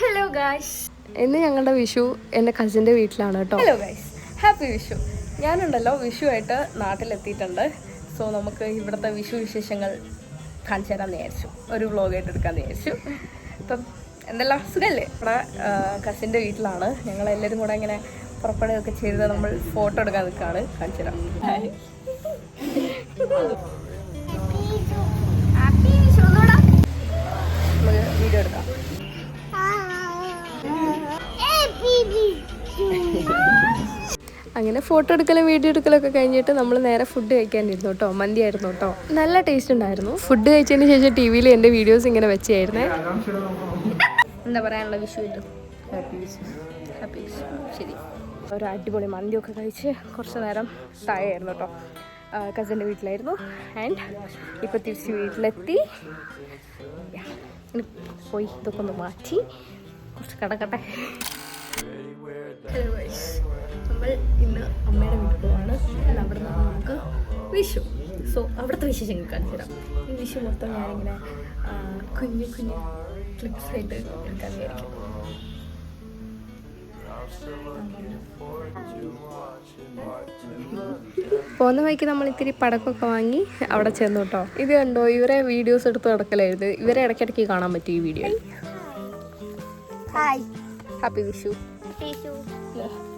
Hello guys, ഇന്ന് ഞങ്ങളുടെ വിഷു എൻ്റെ കസിൻ്റെ വീട്ടിലാണ് കേട്ടോ. Hello guys, happy Vishu. ഞാനുണ്ടല്ലോ വിഷുവായിട്ട് നാട്ടിലെത്തിയിട്ടുണ്ട്. സോ നമുക്ക് ഇവിടുത്തെ വിഷു വിശേഷങ്ങൾ കാണിച്ചു തരാമെന്ന് വിചാരിച്ചു, ഒരു വ്ളോഗായിട്ട് എടുക്കാമെന്ന് വിചാരിച്ചു. അപ്പം എന്തെല്ലാം സുഖമല്ലേ? ഇവിടെ കസിൻ്റെ വീട്ടിലാണ്. ഞങ്ങളെല്ലാവരും കൂടെ ഇങ്ങനെ പുറപ്പെടുകയൊക്കെ ചെയ്ത് നമ്മൾ ഫോട്ടോ എടുക്കാൻ നിൽക്കുകയാണ്. കാണിച്ചു തരാം. നമുക്ക് വീഡിയോ എടുക്കാം. അങ്ങനെ ഫോട്ടോ എടുക്കലും വീഡിയോ എടുക്കലൊക്കെ കഴിഞ്ഞിട്ട് നമ്മൾ നേരെ ഫുഡ് കഴിക്കാനിരുന്നു കേട്ടോ. മന്തി ആയിരുന്നു കേട്ടോ, നല്ല ടേസ്റ്റ് ഉണ്ടായിരുന്നു. ഫുഡ് കഴിച്ചതിന് ശേഷം ടി വിയിൽ എൻ്റെ വീഡിയോസ് ഇങ്ങനെ വെച്ചായിരുന്നേ. എന്താ പറയാനുള്ള വിഷുവിൻ്റെ ഹാപ്പി വിഷു. ഹാപ്പി വിഷു. ശരി, ഒരു അടിപൊളി മന്തിയൊക്കെ കഴിച്ച് കുറച്ച് നേരം താഴെയായിരുന്നു കേട്ടോ. കസിൻ്റെ വീട്ടിലായിരുന്നു. ആൻഡ് ഇപ്പോൾ തിരിച്ച് വീട്ടിലെത്തി. പോയി ഇതൊക്കെ ഒന്ന് മാറ്റി കുറച്ച് കിടക്കട്ടെ. നമ്മൾ ഇന്ന് അമ്മയുടെ വീട്ടിൽ പോവാണ്. അവിടെ നിന്ന് നമുക്ക് വിഷു. സോ അവിടുത്തെ വിശേഷങ്ങൾ കാണിച്ചു തരാം. ഈ വിഷു മൊത്തം ഞാനിങ്ങനെ കുഞ്ഞു കുഞ്ഞു ക്ലിപ്സ് ആയിട്ട് എടുക്കാൻ വിചാരിക്കും. പോകുന്ന വഴിക്ക് നമ്മൾ ഇത്തിരി പടക്കമൊക്കെ വാങ്ങി അവിടെ ചെന്നു കേട്ടോ. ഇത് കണ്ടോ, ഇവരെ വീഡിയോസ് എടുത്ത് നടക്കലായിരുന്നു. ഇവരെ ഇടയ്ക്കിടയ്ക്ക് കാണാൻ പറ്റും ഈ വീഡിയോ. Hi, happy Vishu.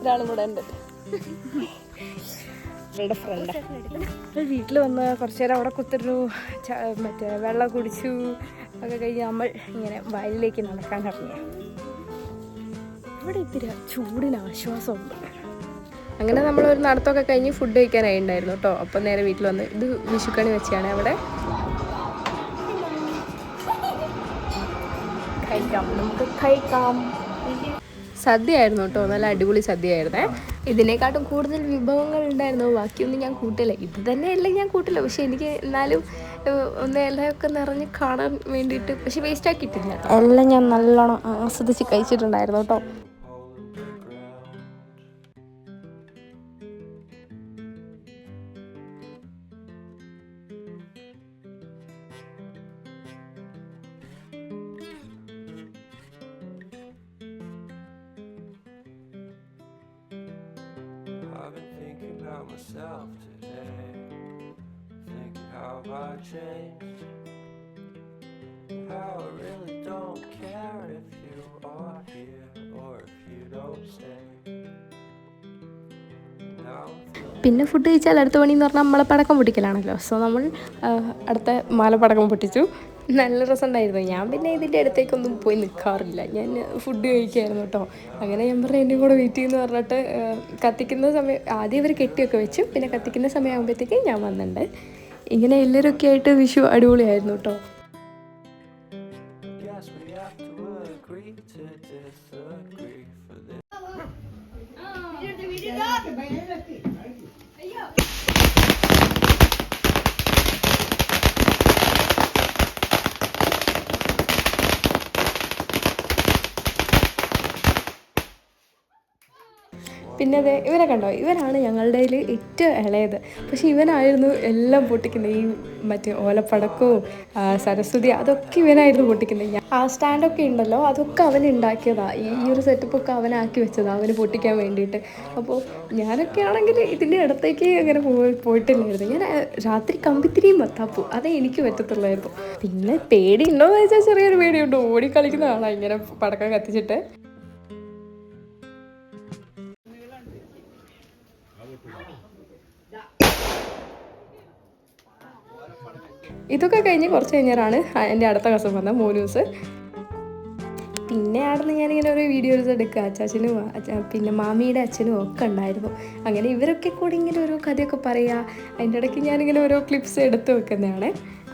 ഒരാളും കൂടെ ഉണ്ട്, അവളുടെ ഫ്രണ്ട്. വീട്ടിൽ വന്ന് കുറച്ച് നേരം അവിടെ കുത്തിരുന്നു, മറ്റേ വെള്ളം കുടിച്ചു ഒക്കെ കഴിഞ്ഞ് നമ്മൾ ഇങ്ങനെ വയലിലേക്ക് നടക്കാൻ തുടങ്ങി. ഇവിടെ ഇത്തിരി ചൂടിന് ആശ്വാസമുണ്ട്. അങ്ങനെ നമ്മളൊരു നടത്തമൊക്കെ കഴിഞ്ഞ് ഫുഡ് കഴിക്കാനായി ഉണ്ടായിരുന്നു കേട്ടോ. അപ്പം നേരെ വീട്ടിൽ വന്ന് ഇത് വിഷുക്കണി വെച്ചാണ് അവിടെ കഴിക്കാം. നമുക്ക് കഴിക്കാം. സദ്യ ആയിരുന്നു കേട്ടോ, നല്ല അടിപൊളി സദ്യ ആയിരുന്നേ. ഇതിനെക്കാട്ടും കൂടുതൽ വിഭവങ്ങൾ ഉണ്ടായിരുന്നു. ബാക്കിയൊന്നും ഞാൻ കൂട്ടില്ല. ഇത് തന്നെയല്ല ഞാൻ കൂട്ടില്ല, പക്ഷെ എനിക്ക് എന്നാലും ഒന്ന് ഇലയൊക്കെ നിറഞ്ഞ് കാണാൻ വേണ്ടിയിട്ട്. പക്ഷെ വേസ്റ്റ് ആക്കിയിട്ടില്ല, എല്ലാം ഞാൻ നല്ലോണം ആസ്വദിച്ച് കഴിച്ചിട്ടുണ്ടായിരുന്നു കേട്ടോ. I've been thinking about myself today, thinking how I changed, how I really don't care if you are here or if you don't stay. Now പിന്നെ ഫുഡ് കഴിച്ചാൽ അടുത്ത പണിയെന്ന് പറഞ്ഞാൽ നമ്മളെ പടക്കം പൊട്ടിക്കലാണല്ലോ. സോ നമ്മൾ അടുത്ത മാലപ്പടക്കം പൊട്ടിച്ചു. നല്ല രസമുണ്ടായിരുന്നു. ഞാൻ പിന്നെ ഇതിൻ്റെ അടുത്തേക്കൊന്നും പോയി നിൽക്കാറില്ല, ഞാൻ ഫുഡ് കഴിക്കായിരുന്നു കേട്ടോ. അങ്ങനെ ഞാൻ പറഞ്ഞു എൻ്റെ കൂടെ വെയിറ്റ് ചെയ്യുമെന്ന് പറഞ്ഞിട്ട് കത്തിക്കുന്ന സമയം ആദ്യം ഇവർ കെട്ടിയൊക്കെ വെച്ചു. പിന്നെ കത്തിക്കുന്ന സമയമാകുമ്പോഴത്തേക്ക് ഞാൻ വന്നിട്ടുണ്ട്. ഇങ്ങനെ എല്ലാവരൊക്കെ ആയിട്ട് വിഷു അടിപൊളിയായിരുന്നു കേട്ടോ. guess we have to agree to disagree for this. പിന്നെ അതെ, ഇവരെ കണ്ടോ, ഇവരാണ് ഞങ്ങളുടെ കയ്യിൽ ഏറ്റവും ഇളയത്. പക്ഷെ ഇവനായിരുന്നു എല്ലാം പൊട്ടിക്കുന്നത്. ഈ മറ്റേ ഓലപ്പടക്കവും സരസ്വതി അതൊക്കെ ഇവനായിരുന്നു പൊട്ടിക്കുന്നത്. ആ സ്റ്റാൻഡൊക്കെ ഉണ്ടല്ലോ, അതൊക്കെ അവൻ ഉണ്ടാക്കിയതാണ്. ഈ ഒരു സെറ്റപ്പൊക്കെ അവനാക്കി വെച്ചതാണ് അവന് പൊട്ടിക്കാൻ വേണ്ടിയിട്ട്. അപ്പോൾ ഞാനൊക്കെ ആണെങ്കിൽ ഇതിൻ്റെ അടുത്തേക്ക് അങ്ങനെ പോയിട്ടില്ലായിരുന്നു. ഞാൻ രാത്രി കമ്പിത്തിരിയും മത്താപ്പൂ അതേ എനിക്ക് പറ്റത്തുള്ളായിരുന്നു. പിന്നെ പേടി ഉണ്ടോയെന്ന് വെച്ചാൽ ചെറിയൊരു പേടിയുണ്ട്. ഓടിക്കളിക്കുന്ന ആളാണ് ഇങ്ങനെ പടക്കം കത്തിച്ചിട്ട്. ഇതൊക്കെ കഴിഞ്ഞ് കുറച്ച് കഴിഞ്ഞാലാണ് എൻ്റെ അടുത്ത കസം വന്ന മോനൂസ്. പിന്നെ അവിടെ നിന്ന് ഞാനിങ്ങനെ ഓരോ വീഡിയോസ് എടുക്കുക. അച്ചാച്ചനും പിന്നെ മാമിയുടെ അച്ഛനും ഒക്കെ ഉണ്ടായിരുന്നു. അങ്ങനെ ഇവരൊക്കെ കൂടി ഇങ്ങനെ ഓരോ കഥയൊക്കെ പറയുക. അതിൻ്റെ ഇടയ്ക്ക് ഞാനിങ്ങനെ ഓരോ ക്ലിപ്സ് എടുത്ത് വെക്കുന്നതാണ്.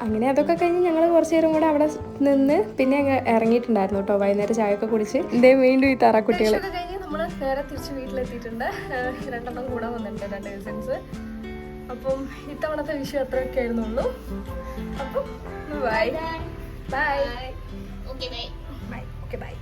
അങ്ങനെ അതൊക്കെ കഴിഞ്ഞ് ഞങ്ങൾ കുറച്ച് നേരം കൂടെ അവിടെ നിന്ന് പിന്നെ അങ്ങ് ഇറങ്ങിയിട്ടുണ്ടായിരുന്നു കേട്ടോ. വൈകുന്നേരം ചായയൊക്കെ കുടിച്ച് എന്തേ വീണ്ടും ഈ താറാക്കുട്ടികൾ കഴിഞ്ഞ് നമ്മൾ നേരെ തിരിച്ച് വീട്ടിലെത്തിയിട്ടുണ്ട്. രണ്ടെണ്ണം കൂടെ വന്നിട്ടുണ്ട്, 2 കസിൻസ്. അപ്പം ഇത്തവണത്തെ വിഷു അത്രയൊക്കെ ആയിരുന്നുള്ളൂ. അപ്പം bye bye. Okay bye. Bye. Okay by.